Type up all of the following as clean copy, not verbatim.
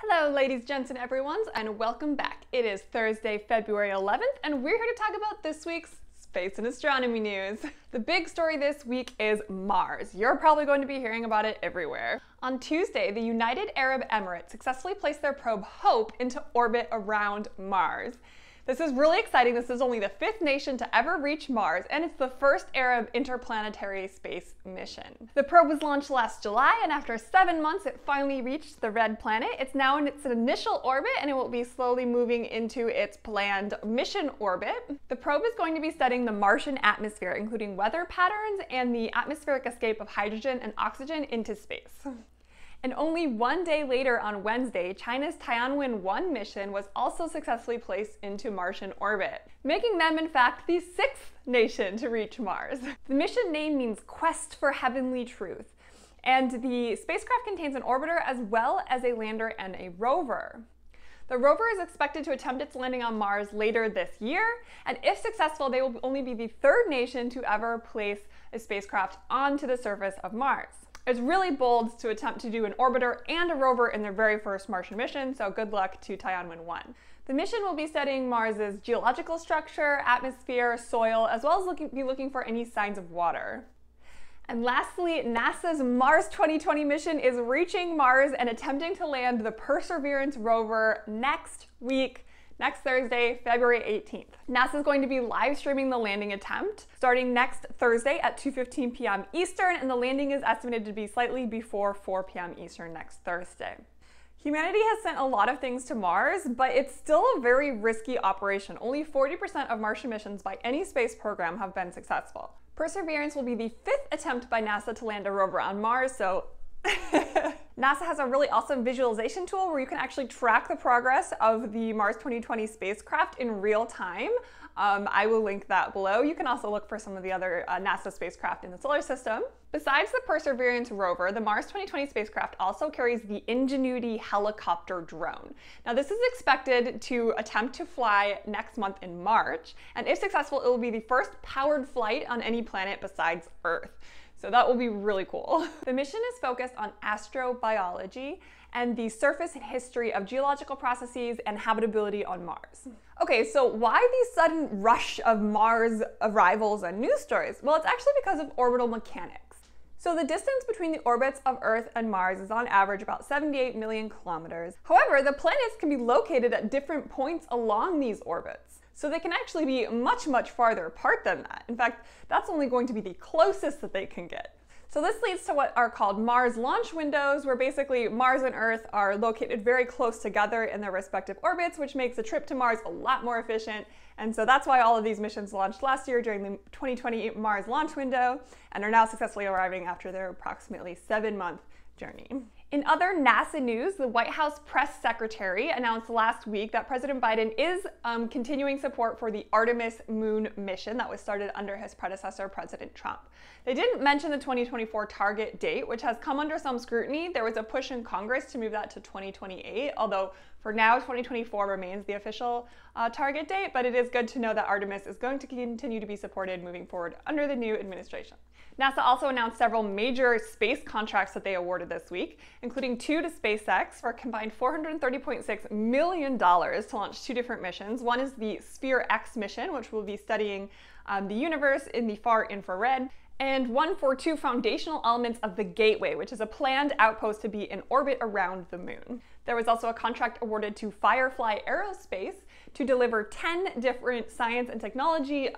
Hello ladies, gents, and everyones, and welcome back. It is Thursday, February 11th, and we're here to talk about this week's space and astronomy news. The big story this week is Mars. You're probably going to be hearing about it everywhere. On Tuesday, the United Arab Emirates successfully placed their probe HOPE into orbit around Mars. This is really exciting. This is only the 5th nation to ever reach Mars, and it's the first Arab interplanetary space mission. The probe was launched last July, and after 7 months, it finally reached the red planet. It's now in its initial orbit, and it will be slowly moving into its planned mission orbit. The probe is going to be studying the Martian atmosphere, including weather patterns and the atmospheric escape of hydrogen and oxygen into space. And only 1 day later, on Wednesday, China's Tianwen-1 mission was also successfully placed into Martian orbit, making them, in fact, the 6th nation to reach Mars. The mission name means Quest for Heavenly Truth, and the spacecraft contains an orbiter as well as a lander and a rover. The rover is expected to attempt its landing on Mars later this year, and if successful, they will only be the 3rd nation to ever place a spacecraft onto the surface of Mars. It's really bold to attempt to do an orbiter and a rover in their very first Martian mission, so good luck to Tianwen-1. The mission will be studying Mars's geological structure, atmosphere, soil, as well as be looking for any signs of water. And lastly, NASA's Mars 2020 mission is reaching Mars and attempting to land the Perseverance rover next week. Next Thursday, February 18th. NASA is going to be live streaming the landing attempt starting next Thursday at 2:15 p.m. Eastern, and the landing is estimated to be slightly before 4 p.m. Eastern next Thursday. Humanity has sent a lot of things to Mars, but it's still a very risky operation. Only 40% of Martian missions by any space program have been successful. Perseverance will be the 5th attempt by NASA to land a rover on Mars, so NASA has a really awesome visualization tool where you can actually track the progress of the Mars 2020 spacecraft in real time. I will link that below. You can also look for some of the other NASA spacecraft in the solar system. Besides the Perseverance rover, the Mars 2020 spacecraft also carries the Ingenuity helicopter drone. Now, this is expected to attempt to fly next month in March, and if successful, it will be the first powered flight on any planet besides Earth. So that will be really cool. The mission is focused on astrobiology and the surface and history of geological processes and habitability on Mars. Okay, so why the sudden rush of Mars arrivals and news stories? Well, it's actually because of orbital mechanics. So the distance between the orbits of Earth and Mars is on average about 78 million kilometers. However, the planets can be located at different points along these orbits. So they can actually be much, much farther apart than that. In fact, that's only going to be the closest that they can get. So this leads to what are called Mars launch windows, where basically Mars and Earth are located very close together in their respective orbits, which makes a trip to Mars a lot more efficient. And so that's why all of these missions launched last year during the 2020 Mars launch window and are now successfully arriving after their approximately 7-month journey. In other NASA news, the White House press secretary announced last week that President Biden is continuing support for the Artemis moon mission that was started under his predecessor, President Trump. They didn't mention the 2024 target date, which has come under some scrutiny. There was a push in Congress to move that to 2028, although for now 2024 remains the official target date, but it is good to know that Artemis is going to continue to be supported moving forward under the new administration. NASA also announced several major space contracts that they awarded this week, including 2 to SpaceX for a combined $430.6 million to launch 2 different missions. One is the Sphere X mission, which will be studying the universe in the far infrared, and one for 2 foundational elements of the Gateway, which is a planned outpost to be in orbit around the moon. There was also a contract awarded to Firefly Aerospace to deliver 10 different science and technology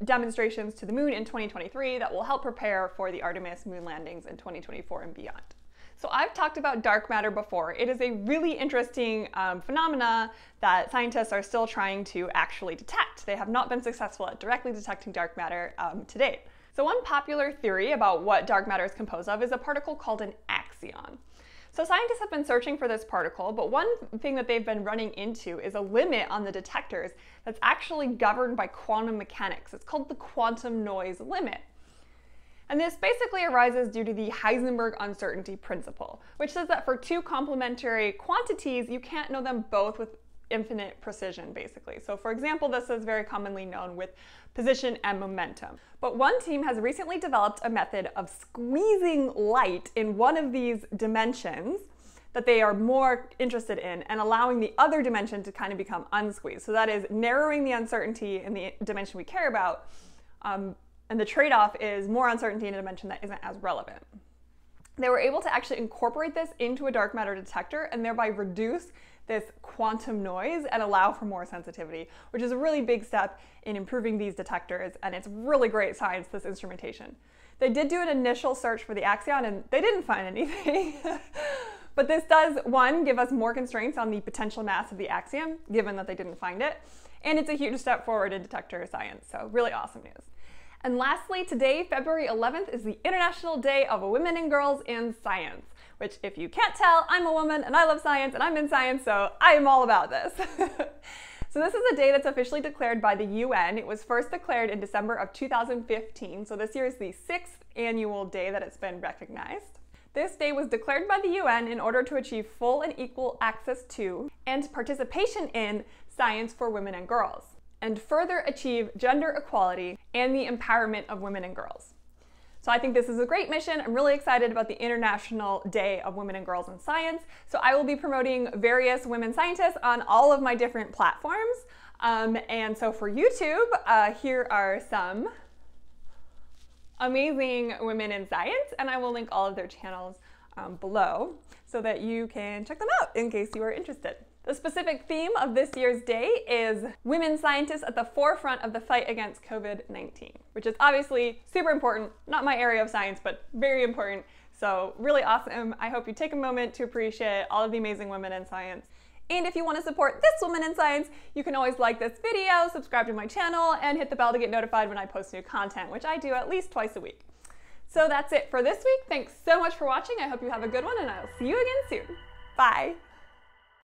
demonstrations to the moon in 2023 that will help prepare for the Artemis moon landings in 2024 and beyond. So I've talked about dark matter before. It is a really interesting phenomena that scientists are still trying to actually detect. They have not been successful at directly detecting dark matter to date. So one popular theory about what dark matter is composed of is a particle called an axion. So scientists have been searching for this particle, but one thing that they've been running into is a limit on the detectors that's actually governed by quantum mechanics. It's called the quantum noise limit. And this basically arises due to the Heisenberg uncertainty principle, which says that for 2 complementary quantities, you can't know them both with infinite precision, basically. So for example, this is very commonly known with position and momentum. But one team has recently developed a method of squeezing light in one of these dimensions that they are more interested in and allowing the other dimension to kind of become unsqueezed. So that is narrowing the uncertainty in the dimension we care about, and the trade-off is more uncertainty in a dimension that isn't as relevant. They were able to actually incorporate this into a dark matter detector and thereby reduce this quantum noise and allow for more sensitivity, which is a really big step in improving these detectors, and it's really great science, this instrumentation. They did do an initial search for the axion and they didn't find anything. But this does, one, give us more constraints on the potential mass of the axion, given that they didn't find it, and it's a huge step forward in detector science, so really awesome news. And lastly, today, February 11th, is the International Day of Women and Girls in Science, which, if you can't tell, I'm a woman and I love science and I'm in science, so I am all about this. So this is a day that's officially declared by the UN. It was first declared in December of 2015, so this year is the 6th annual day that it's been recognized. This day was declared by the UN in order to achieve full and equal access to and participation in science for women and girls, and further achieve gender equality and the empowerment of women and girls. So I think this is a great mission. I'm really excited about the International Day of Women and Girls in Science. So I will be promoting various women scientists on all of my different platforms. And so for YouTube, here are some amazing women in science, and I will link all of their channels below so that you can check them out in case you are interested. The specific theme of this year's day is women scientists at the forefront of the fight against COVID-19, which is obviously super important, not my area of science, but very important. So really awesome. I hope you take a moment to appreciate all of the amazing women in science. And if you want to support this woman in science, you can always like this video, subscribe to my channel, and hit the bell to get notified when I post new content, which I do at least twice a week. So that's it for this week. Thanks so much for watching. I hope you have a good one, and I'll see you again soon. Bye.